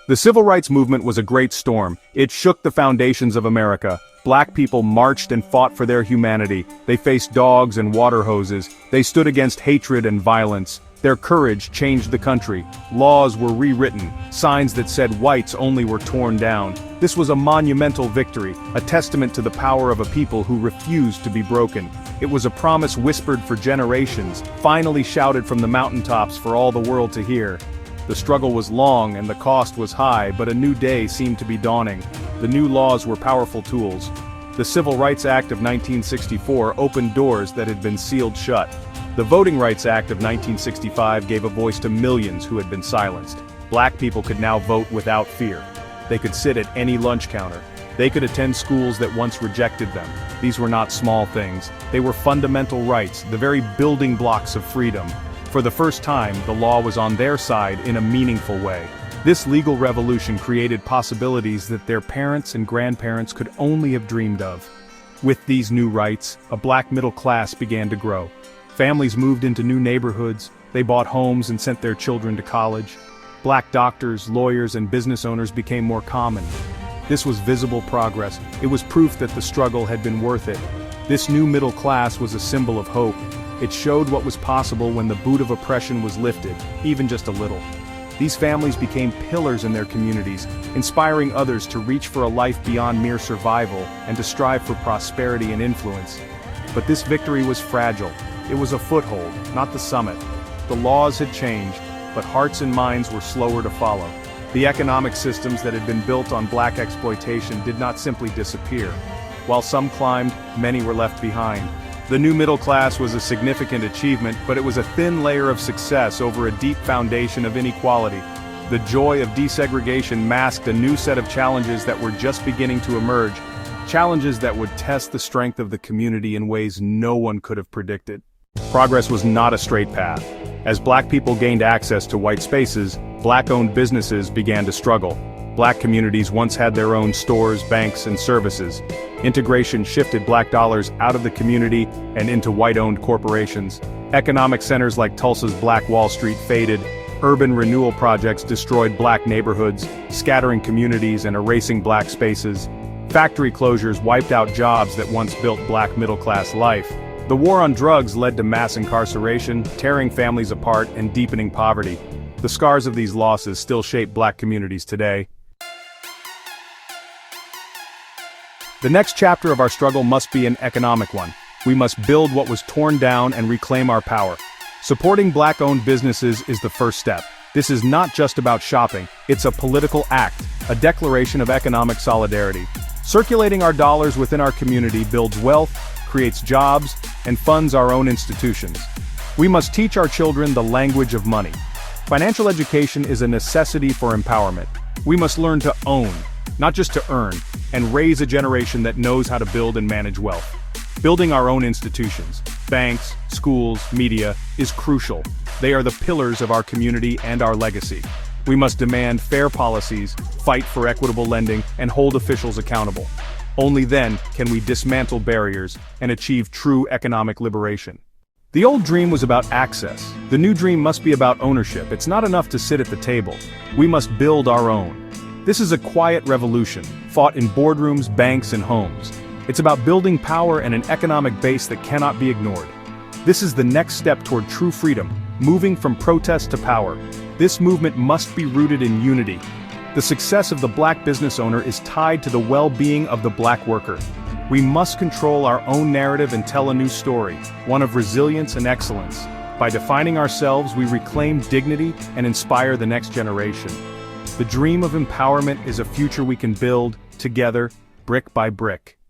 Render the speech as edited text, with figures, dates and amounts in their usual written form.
The civil rights movement was a great storm. It shook the foundations of America. Black people marched and fought for their humanity. They faced dogs and water hoses. They stood against hatred and violence. Their courage changed the country. Laws were rewritten. Signs that said whites only were torn down. This was a monumental victory, a testament to the power of a people who refused to be broken. It was a promise whispered for generations, finally shouted from the mountaintops for all the world to hear. The struggle was long and the cost was high, but a new day seemed to be dawning. The new laws were powerful tools. The Civil Rights Act of 1964 opened doors that had been sealed shut. The Voting Rights Act of 1965 gave a voice to millions who had been silenced. Black people could now vote without fear. They could sit at any lunch counter. They could attend schools that once rejected them. These were not small things. They were fundamental rights, the very building blocks of freedom. For the first time, the law was on their side in a meaningful way. This legal revolution created possibilities that their parents and grandparents could only have dreamed of. With these new rights, a black middle class began to grow. Families moved into new neighborhoods. They bought homes and sent their children to college. Black doctors, lawyers, and business owners became more common. This was visible progress. It was proof that the struggle had been worth it. This new middle class was a symbol of hope. It showed what was possible when the boot of oppression was lifted, even just a little. These families became pillars in their communities, inspiring others to reach for a life beyond mere survival and to strive for prosperity and influence. But this victory was fragile. It was a foothold, not the summit. The laws had changed, but hearts and minds were slower to follow. The economic systems that had been built on black exploitation did not simply disappear. While some climbed, many were left behind. The new middle class was a significant achievement, but it was a thin layer of success over a deep foundation of inequality. The joy of desegregation masked a new set of challenges that were just beginning to emerge, challenges that would test the strength of the community in ways no one could have predicted. Progress was not a straight path. As black people gained access to white spaces, black-owned businesses began to struggle. Black communities once had their own stores, banks, and services. Integration shifted black dollars out of the community and into white-owned corporations. Economic centers like Tulsa's Black Wall Street faded. Urban renewal projects destroyed black neighborhoods, scattering communities and erasing black spaces. Factory closures wiped out jobs that once built black middle-class life. The war on drugs led to mass incarceration, tearing families apart and deepening poverty. The scars of these losses still shape black communities today. The next chapter of our struggle must be an economic one. We must build what was torn down and reclaim our power. Supporting black-owned businesses is the first step. This is not just about shopping, it's a political act, a declaration of economic solidarity. Circulating our dollars within our community builds wealth, creates jobs, and funds our own institutions. We must teach our children the language of money. Financial education is a necessity for empowerment. We must learn to own, not just to earn, and raise a generation that knows how to build and manage wealth. Building our own institutions, banks, schools, media, is crucial. They are the pillars of our community and our legacy. We must demand fair policies, fight for equitable lending, and hold officials accountable. Only then can we dismantle barriers and achieve true economic liberation. The old dream was about access. The new dream must be about ownership. It's not enough to sit at the table. We must build our own. This is a quiet revolution, fought in boardrooms, banks, and homes. It's about building power and an economic base that cannot be ignored. This is the next step toward true freedom, moving from protest to power. This movement must be rooted in unity. The success of the black business owner is tied to the well-being of the black worker. We must control our own narrative and tell a new story, one of resilience and excellence. By defining ourselves, we reclaim dignity and inspire the next generation. The dream of empowerment is a future we can build, together, brick by brick.